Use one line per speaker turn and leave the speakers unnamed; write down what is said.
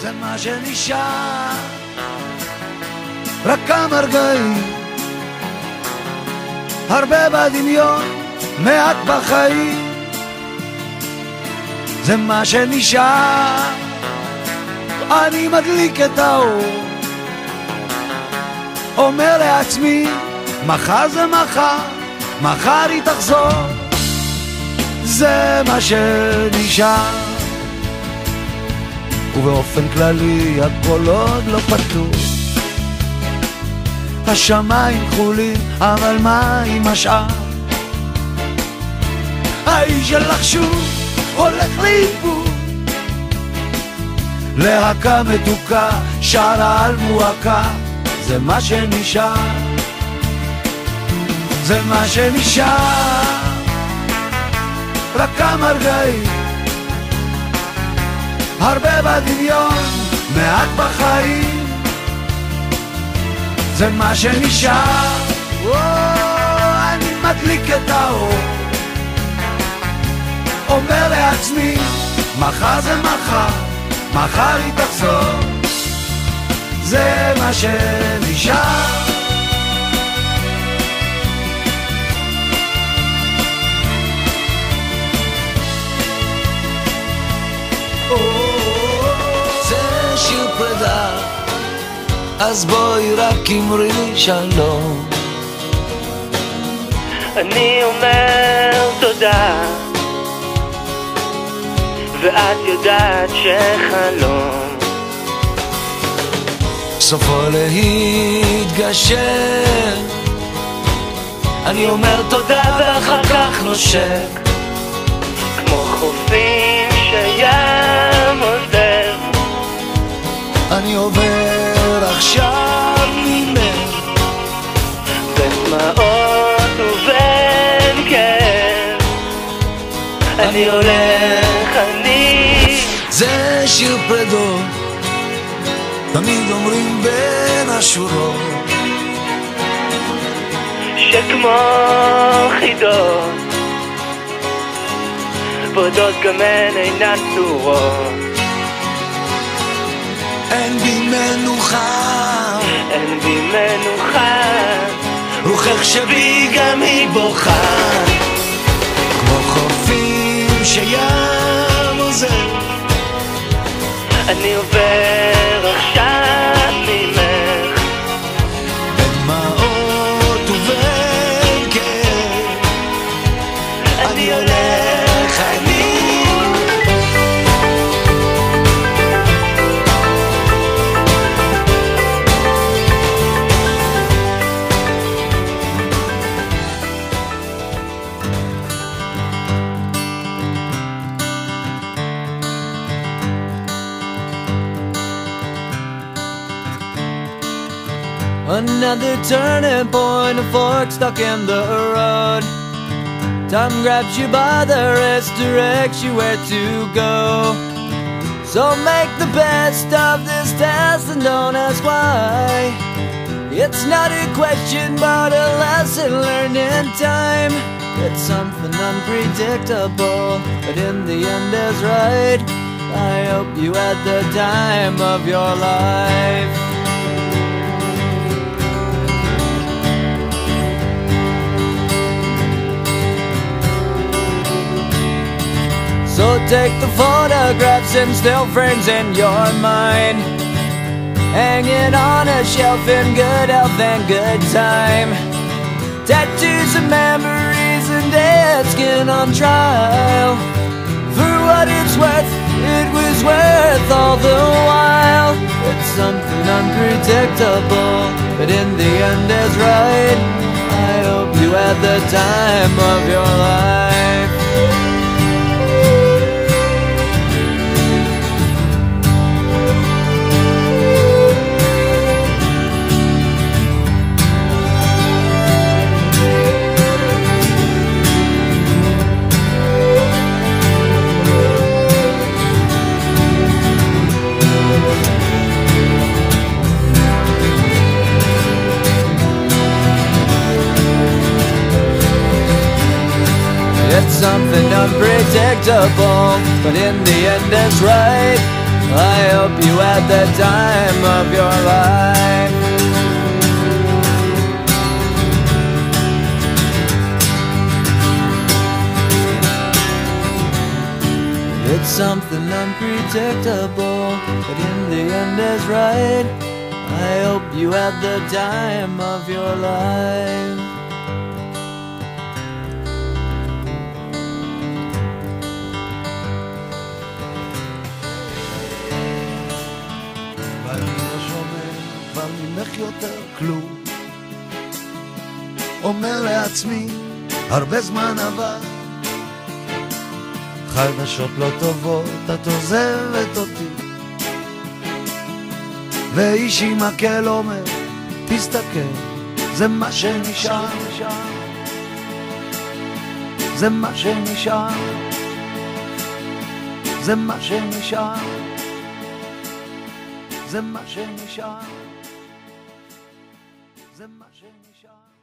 זה מה שנשאר, רק כמה רגעים, הרבה בדמיון, מעט בחיים, זה מה שנשאר. אני מדליק את האור, אומר לעצמי, מחר זה מחר, מחר היא תחזור, זה מה שנשאר. ובאופן כללי הכל עוד לא פתור, השמיים כחולים, אבל מה עם השאר? האיש שלך שוב הולך לאיבוד, להקה מתוקה שרה על מועקה, זה מה שנשאר, זה מה שנשאר, רק כמה רגעים, הרבה בדמיון, מעט בחיים, זה מה שנשאר. אני מדליק את האור, אומר לעצמי, מחר זה מחר, מחר היא תחזור, זה מה שנשאר. זה שיר פרידה, אז בואי רק אמרי לי שלום.
אני אומר תודה, ואת יודעת שחלום
סופו להתגשר, אני אומר תודה ואחר כך נושק,
כמו חופים שים עוזר.
אני עובר עכשיו ממך
בין דמעות ובין כאב, אני הולך,
זה שיר פרדות, תמיד אומרים בין השורות,
שכמו חידות פרדות גם הן אינן צורות.
אין בי מנוחה,
אין בי מנוחה,
רוחך שבי גם היא בוכה, כמו חופים שים עוזר,
אני עובר עכשיו ממך
בין דמעות ובין כאב, אני הולך,
Another turning point, a fork stuck in the road. Time grabs you by the wrist, directs you where to go. So make the best of this test and don't ask why. It's not a question but a lesson learned in time. It's something unpredictable, but in the end is right. I hope you had the time of your life. So take the photographs and still frames in your mind, hang it on a shelf in good health and good time. Tattoos and memories and dead skin on trial. For what it's worth, it was worth all the while. It's something unpredictable, but in the end is right. I hope you had the time of your life. It's something unpredictable, but in the end it's right. I hope you had the time of your life. It's something unpredictable, but in the end is right. I hope you had the time of your life.
ואני לא שומע כבר ממך יותר כלום, אומר לעצמי הרבה זמן עבר, חדשות לא טובות את עוזבת אותי, ואיש עם מקל אומר תסתכל, זה מה שנשאר, זה מה שנשאר, זה מה שנשאר, זה מה שנשאר, זה מה שנשאר.